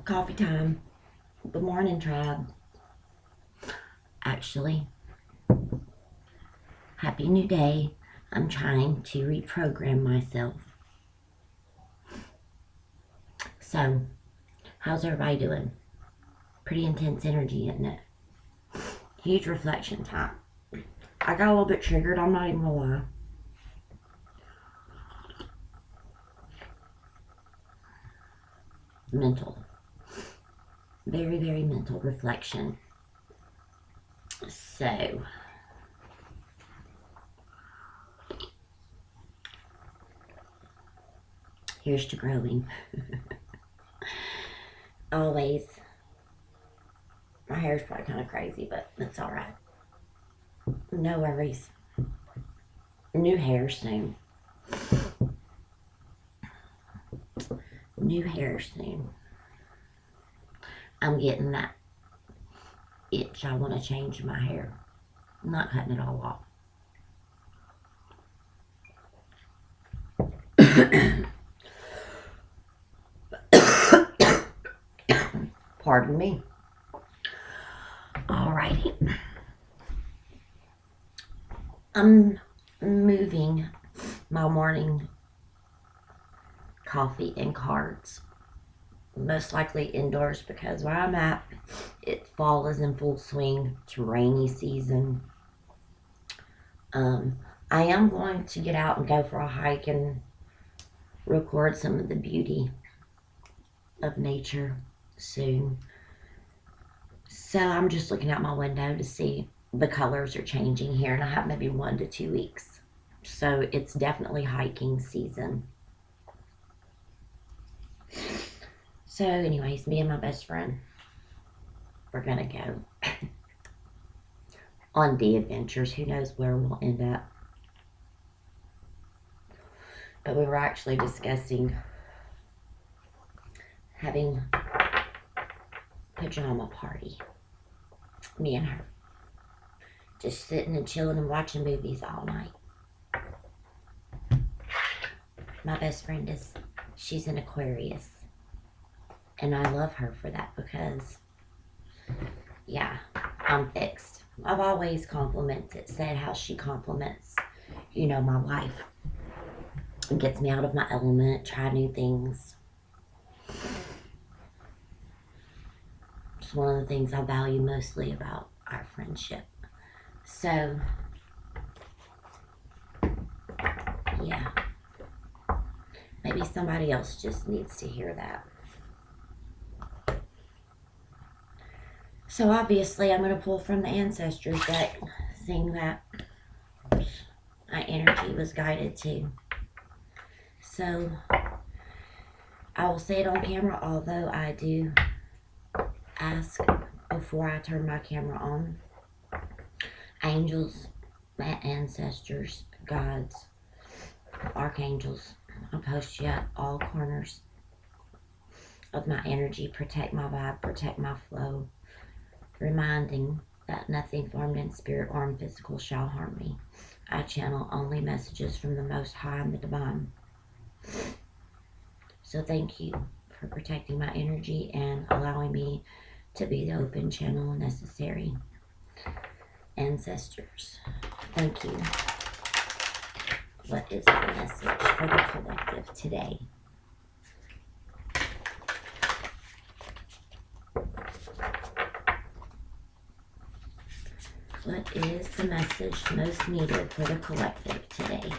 Coffee time. Good morning, tribe. Actually, happy new day. I'm trying to reprogram myself. So, how's everybody doing? Pretty intense energy, isn't it? Huge reflection time. I got a little bit triggered, I'm not even gonna lie. Mental. Very, very mental reflection. So, here's to growing. Always. My hair's probably kind of crazy, but that's alright. No worries. New hair soon. New hair soon. I'm getting that itch. I want to change my hair. I'm not cutting it all off. Pardon me. Alrighty. I'm moving my morning coffee and cards. Most likely indoors because where I'm at, fall is in full swing. It's rainy season. I am going to get out and go for a hike and record some of the beauty of nature soon. So I'm just looking out my window to see the colors are changing here, and I have maybe 1 to 2 weeks. So it's definitely hiking season. So anyways, me and my best friend, we're gonna go on day adventures. Who knows where we'll end up. But we were actually discussing having pajama party. Me and her. Just sitting and chilling and watching movies all night. My best friend she's an Aquarius. And I love her for that because, yeah, I'm fixed. I've always said how she compliments, my life. It gets me out of my element, try new things. It's one of the things I value mostly about our friendship. So, yeah. Maybe somebody else just needs to hear that. So obviously I'm going to pull from the Ancestors deck, seeing that my energy was guided to. So I will say it on camera, although I do ask before I turn my camera on. Angels, my ancestors, gods, archangels, I'll post you at all corners of my energy. Protect my vibe, protect my flow. Reminding that nothing formed in spirit or in physical shall harm me. I channel only messages from the Most High and the Divine. So thank you for protecting my energy and allowing me to be the open channel necessary. Ancestors, thank you. What is the message for the collective today? What is the message most needed for the collective today?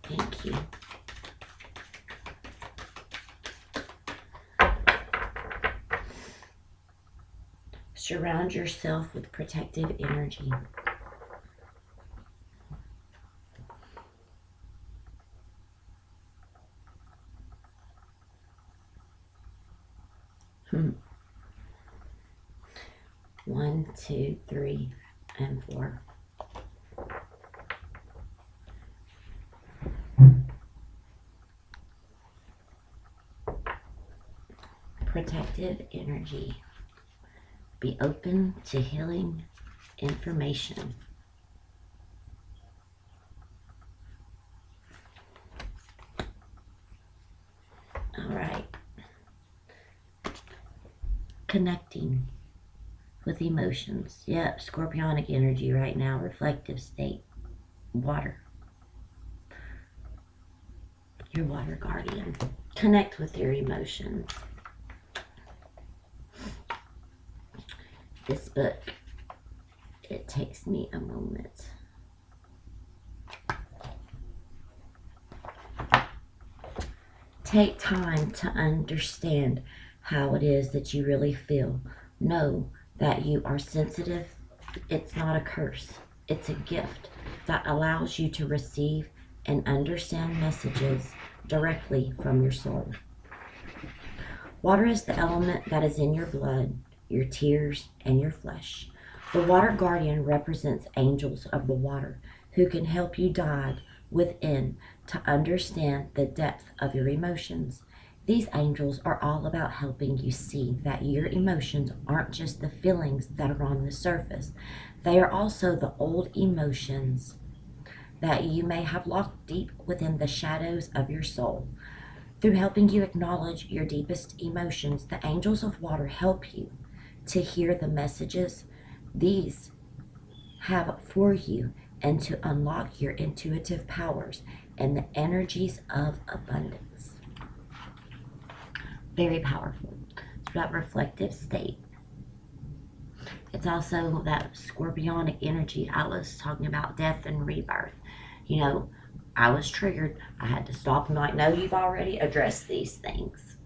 Thank you. Surround yourself with protective energy. One, two, three, and four. protective energy. Be open to healing information. All right. Connecting with emotions. Yep, scorpionic energy right now, reflective state. Water. Your water guardian. Connect with your emotions. This book, it takes me a moment. Take time to understand how it is that you really feel. Know that you are sensitive. It's not a curse. It's a gift that allows you to receive and understand messages directly from your soul. Water is the element that is in your blood, your tears, and your flesh. The water guardian represents angels of the water who can help you dive within to understand the depth of your emotions. These angels are all about helping you see that your emotions aren't just the feelings that are on the surface. They are also the old emotions that you may have locked deep within the shadows of your soul. Through helping you acknowledge your deepest emotions, the angels of water help you to hear the messages these have for you and to unlock your intuitive powers and the energies of abundance. Very powerful. It's that reflective state. It's also that scorpionic energy. I was talking about death and rebirth. You know, I was triggered. I had to stop and like, no, you've already addressed these things.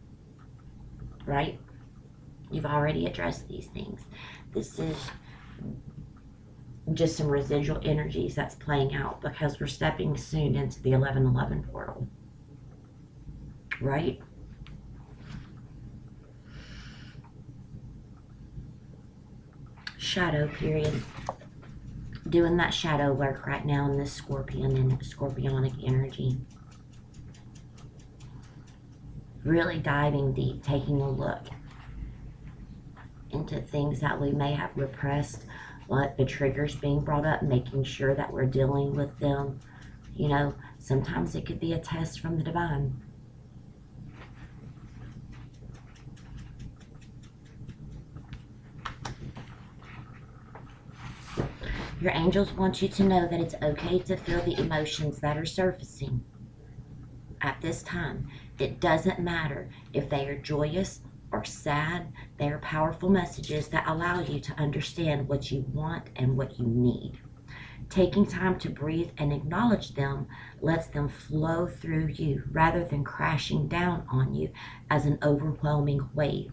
Right? You've already addressed these things. This is just some residual energies that's playing out because we're stepping soon into the 1111 portal. Right? Shadow period. Doing that shadow work right now in this scorpion and scorpionic energy. Really diving deep, taking a look into things that we may have repressed, like the triggers being brought up, making sure that we're dealing with them. You know, sometimes it could be a test from the divine. Your angels want you to know that it's okay to feel the emotions that are surfacing at this time. It doesn't matter if they are joyous or sad. They are powerful messages that allow you to understand what you want and what you need. Taking time to breathe and acknowledge them lets them flow through you rather than crashing down on you as an overwhelming wave.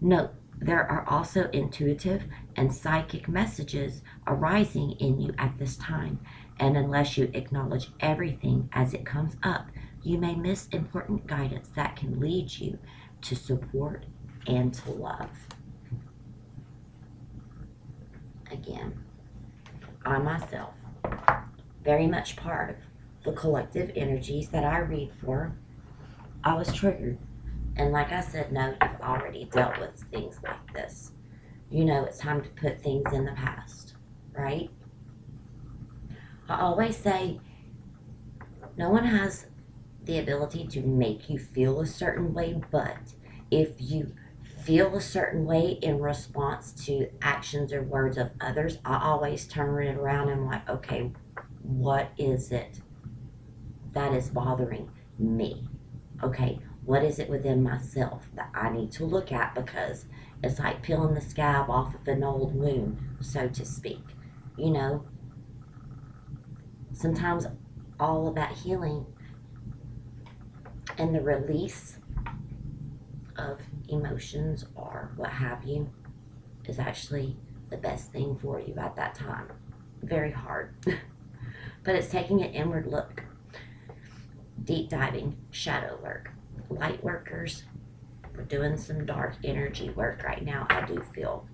Note, there are also intuitive and psychic messages arising in you at this time, and unless you acknowledge everything as it comes up, you may miss important guidance that can lead you to support and to love. Again, I myself, very much part of the collective energies that I read for, I was triggered. And like I said, no, you've already dealt with things like this. You know it's time to put things in the past, right? I always say, no one has the ability to make you feel a certain way, but if you feel a certain way in response to actions or words of others, I always turn it around and I'm like, okay, what is it that is bothering me? Okay, what is it within myself that I need to look at? Because it's like peeling the scab off of an old wound, so to speak. You know, sometimes all of that healing and the release of emotions or what have you is actually the best thing for you at that time. Very hard. But it's taking an inward look. Deep diving, shadow work. Light workers, we're doing some dark energy work right now, I do feel.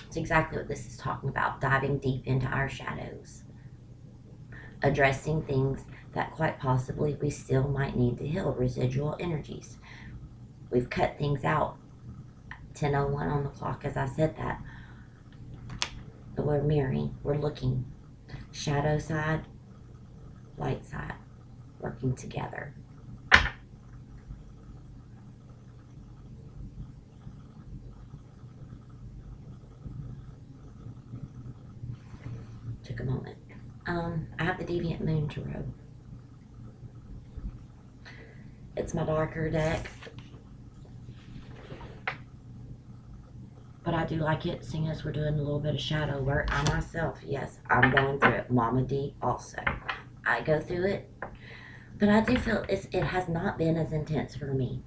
It's exactly what this is talking about, diving deep into our shadows. Addressing things that quite possibly we still might need to heal, residual energies. We've cut things out. 10:01 on the clock as I said that. But we're mirroring. We're looking. Shadow side, light side, working together. Took a moment. I have the Deviant Moon Tarot. It's my darker deck. But I do like it, seeing as we're doing a little bit of shadow work. I myself, yes, I'm going through it. Mama D also. I go through it. But I do feel it has not been as intense for me.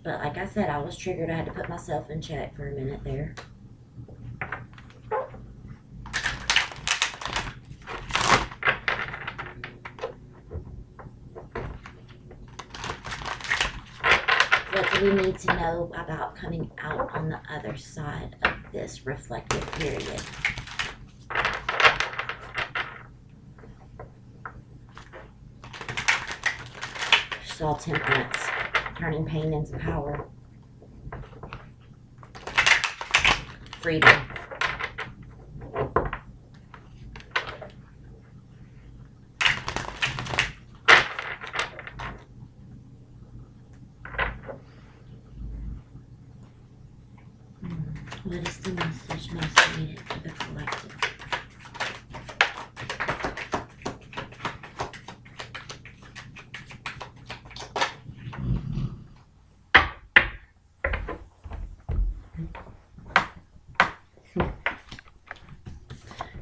But like I said, I was triggered. I had to put myself in check for a minute there. What do we need to know about coming out on the other side of this reflective period? Saw Temperance, turning pain into power. Freedom. What is the message most needed for the collective?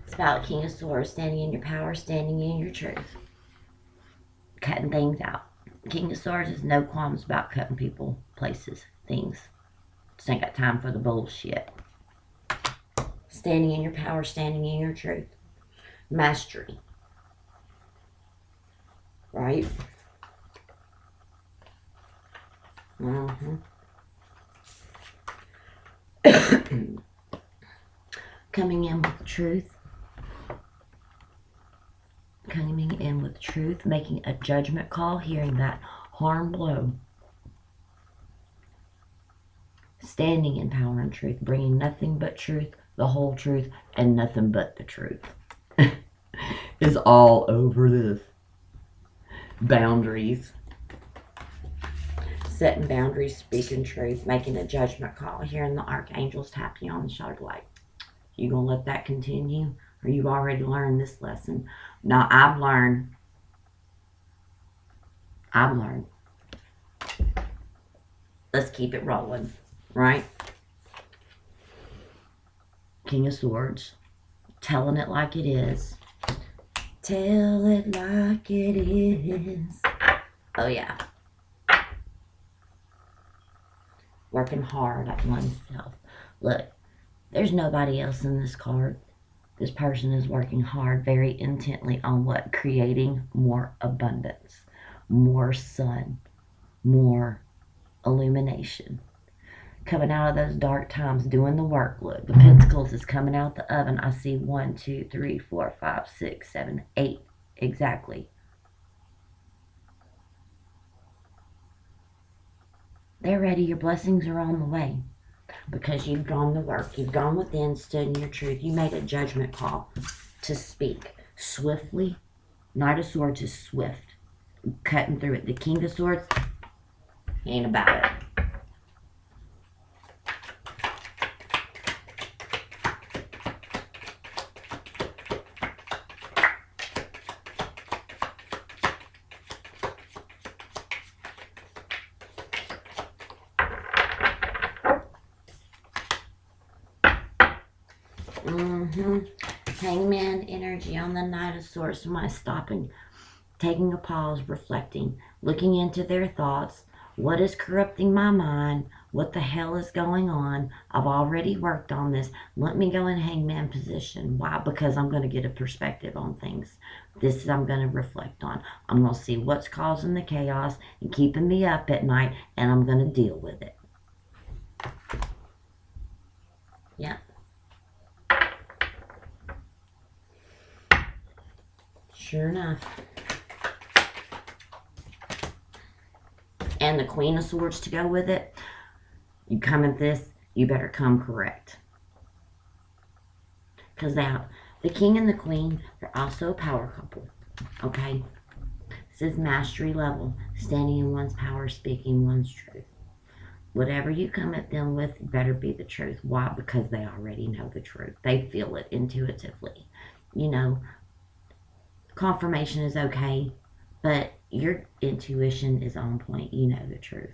It's about King of Swords, standing in your power, standing in your truth. Cutting things out. King of Swords has no qualms about cutting people, places, things. Just ain't got time for the bullshit. Standing in your power, standing in your truth. Mastery. Right? Coming in with truth. Coming in with truth, making a judgment call, hearing that harm blow. Standing in power and truth, bringing nothing but truth, the whole truth, and nothing but the truth. Is all over this. Boundaries. Setting boundaries, speaking truth, making a judgment call, hearing the archangels tap you on the shoulder like, you gonna let that continue? Or you've already learned this lesson? Now I've learned. Let's keep it rolling, right? King of Swords, telling it like it is. Tell it like it is. Oh yeah. Working hard at oneself. Look, there's nobody else in this card. This person is working hard, very intently on what? Creating more abundance, more sun, more illumination. Coming out of those dark times, doing the work. Look, the Pentacles is coming out the oven. I see 1, 2, 3, 4, 5, 6, 7, 8. Exactly. They're ready. Your blessings are on the way. Because you've done the work. You've gone within, stood in your truth. You made a judgment call to speak swiftly. Knight of Swords is swift. Cutting through it. The King of Swords ain't about it. Hangman energy on the Knight of Swords. Somebody stopping, taking a pause, reflecting, looking into their thoughts. What is corrupting my mind? What the hell is going on? I've already worked on this. Let me go in hangman position. Why? Because I'm going to get a perspective on things. This is I'm going to reflect on. I'm going to see what's causing the chaos and keeping me up at night, and I'm going to deal with it. Yeah. Sure enough. and the Queen of Swords to go with it, you come at this, you better come correct. Because now, the King and the Queen, they're also a power couple. Okay? This is mastery level, standing in one's power, speaking one's truth. Whatever you come at them with better be the truth. Why? Because they already know the truth. They feel it intuitively. You know, confirmation is okay, but your intuition is on point. You know the truth.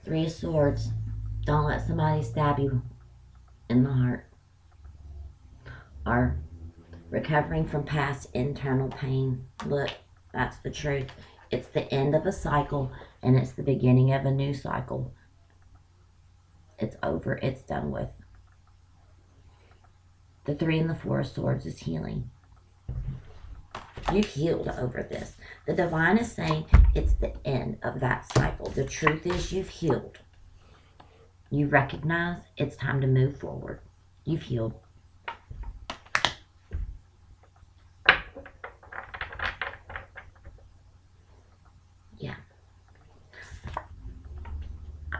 Three of Swords. Don't let somebody stab you in the heart. Or recovering from past internal pain. Look, that's the truth. It's the end of a cycle, and it's the beginning of a new cycle. It's over. It's done with. The Three and the Four of Swords is healing. You've healed over this. The Divine is saying it's the end of that cycle. The truth is you've healed. You recognize it's time to move forward. You've healed. Yeah.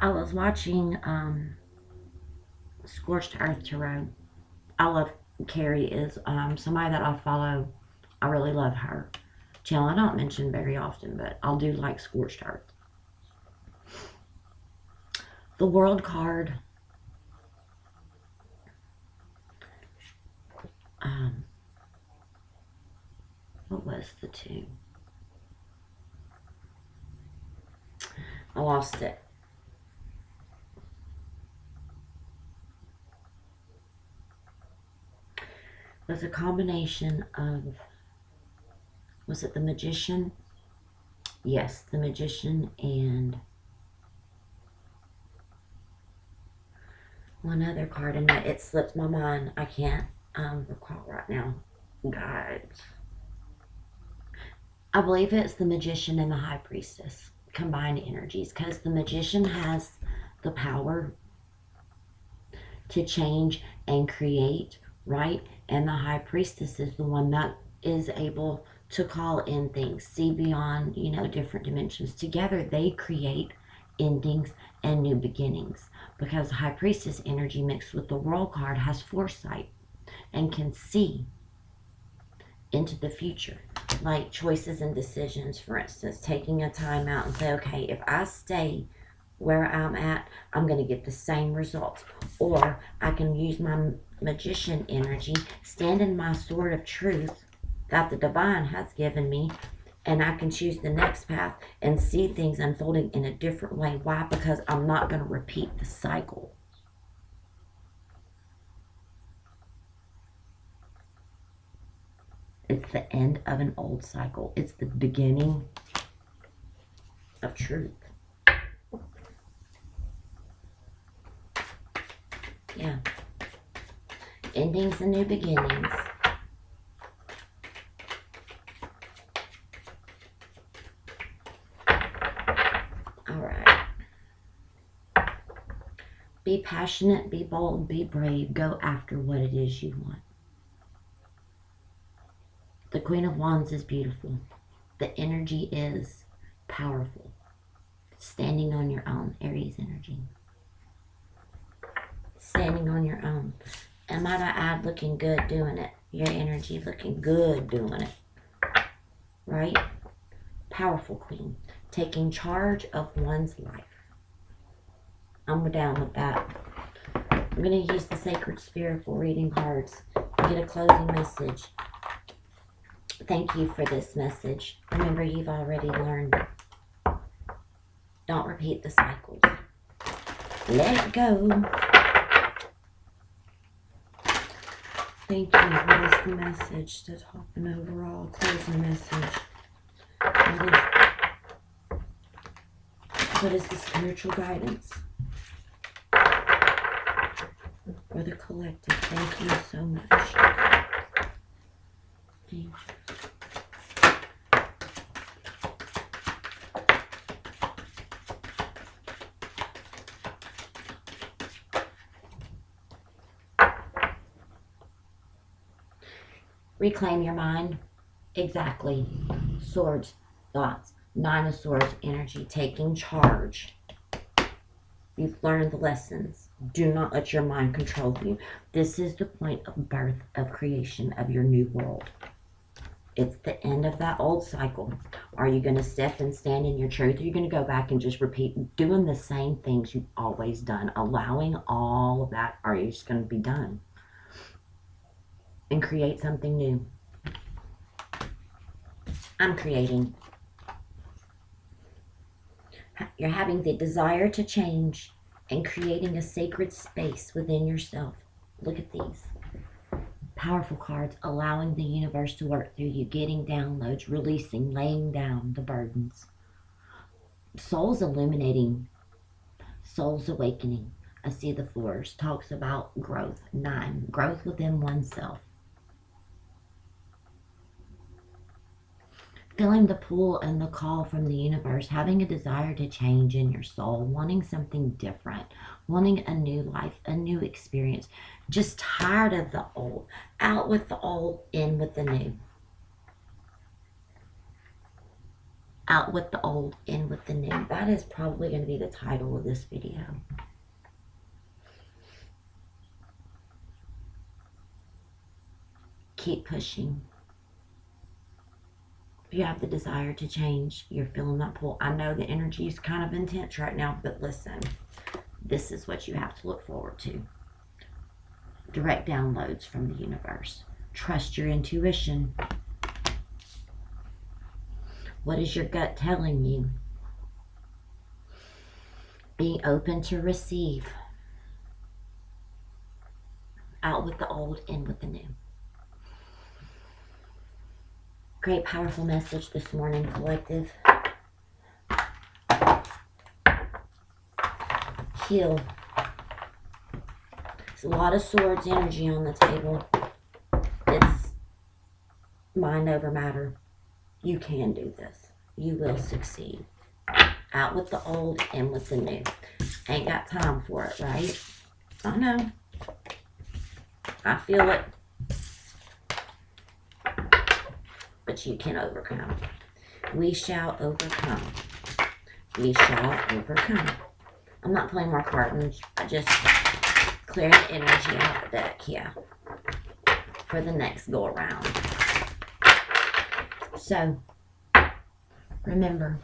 I was watching Scorched Earth Tarot. I love Carrie is somebody that I follow. I really love her channel. I don't mention very often, but I'll do like Scorched Earth. The World card. What was the two? I lost it. It was a combination of, was it the Magician? Yes, the Magician and one other card, and it slipped my mind. I can't recall right now. Guys. I believe it's the Magician and the High Priestess. Combined energies. Because the Magician has the power to change and create, right? And the High Priestess is the one that is able to call in things. See beyond, you know, different dimensions. Together they create endings and new beginnings. Because High Priestess energy mixed with the World card has foresight and can see into the future, like choices and decisions. For instance, taking a time out and say, okay, if I stay where I'm at, I'm going to get the same results. Or I can use my Magician energy, stand in my sword of truth that the Divine has given me, and I can choose the next path and see things unfolding in a different way. Why? Because I'm not going to repeat the cycle. It's the end of an old cycle. It's the beginning of truth. Yeah. Endings and new beginnings. Alright. Be passionate, be bold, be brave. Go after what it is you want. The Queen of Wands is beautiful. The energy is powerful. Standing on your own. Aries energy. Standing on your own. And might I add, looking good doing it. Your energy looking good doing it. Right? Powerful Queen. Taking charge of one's life. I'm down with that. I'm going to use the Sacred Spherical reading cards to get a closing message. Thank you for this message. Remember, you've already learned. Don't repeat the cycles. Let it go. Thank you. What is the message? The top and overall closing message. What is the spiritual guidance for the collective? Thank you so much. Thank you. Reclaim your mind. Exactly. Swords, thoughts. Nine of Swords energy, taking charge. You've learned the lessons. Do not let your mind control you. This is the point of birth, of creation, of your new world. It's the end of that old cycle. Are you going to step and stand in your truth? Or are you going to go back and just repeat doing the same things you've always done? Allowing all of that, or are you just going to be done? And create something new. I'm creating. You're having the desire to change and creating a sacred space within yourself. Look at these. Powerful cards, allowing the universe to work through you, getting downloads, releasing, laying down the burdens. Souls illuminating, souls awakening. I see the floors. Talks about growth. 9, growth within oneself. Feeling the pull and the call from the universe, having a desire to change in your soul, wanting something different, wanting a new life, a new experience. Just tired of the old. Out with the old, in with the new. Out with the old, in with the new. That is probably going to be the title of this video. Keep pushing. If you have the desire to change, you're feeling that pull. I know the energy is kind of intense right now, but listen, this is what you have to look forward to. Direct downloads from the universe. Trust your intuition. What is your gut telling you? Being open to receive. Out with the old, in with the new. Great, powerful message this morning, collective. Heal. There's a lot of swords energy on the table. It's mind over matter. You can do this. You will succeed. Out with the old, in with the new. Ain't got time for it, right? I know. I feel it. But you can overcome. We shall overcome. We shall overcome. I'm not playing more cards. I just clear the energy out of the deck, yeah, for the next go around. So, remember,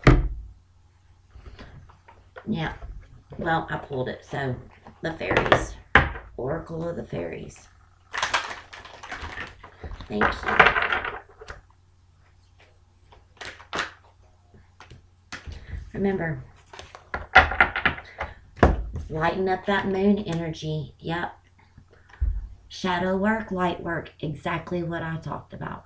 yeah, well, I pulled it. So, the fairies, Oracle of the Fairies. Thank you. Remember, lighten up that moon energy. Yep. Shadow work, light work. Exactly what I talked about.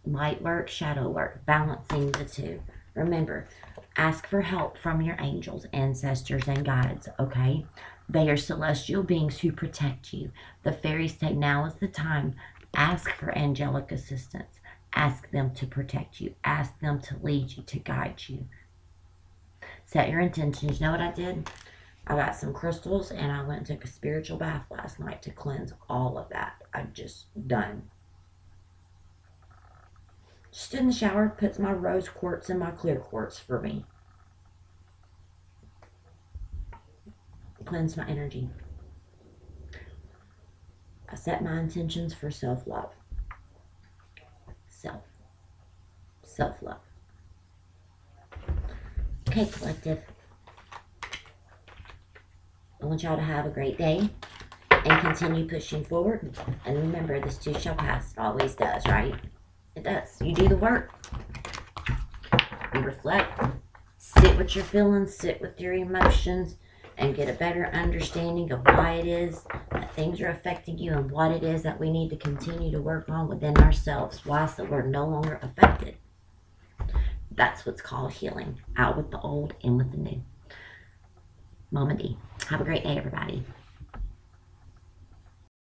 Light work, shadow work. Balancing the two. Remember, ask for help from your angels, ancestors, and guides, okay? They are celestial beings who protect you. The fairies say now is the time. Ask for angelic assistance. Ask them to protect you. Ask them to lead you, to guide you. Set your intentions. You know what I did? I got some crystals and I went and took a spiritual bath last night to cleanse all of that. I'm just done. Just in the shower, puts my rose quartz and my clear quartz for me. Cleanse my energy. I set my intentions for self-love. Self-love. Okay, collective. I want y'all to have a great day and continue pushing forward. And remember, this too shall pass. It always does, right? It does. You do the work. You reflect. Sit with your feelings. Sit with your emotions. And get a better understanding of why it is that things are affecting you and what it is that we need to continue to work on within ourselves. Why? So we're no longer affected. That's what's called healing. Out with the old, in with the new. Mama D. Have a great day, everybody.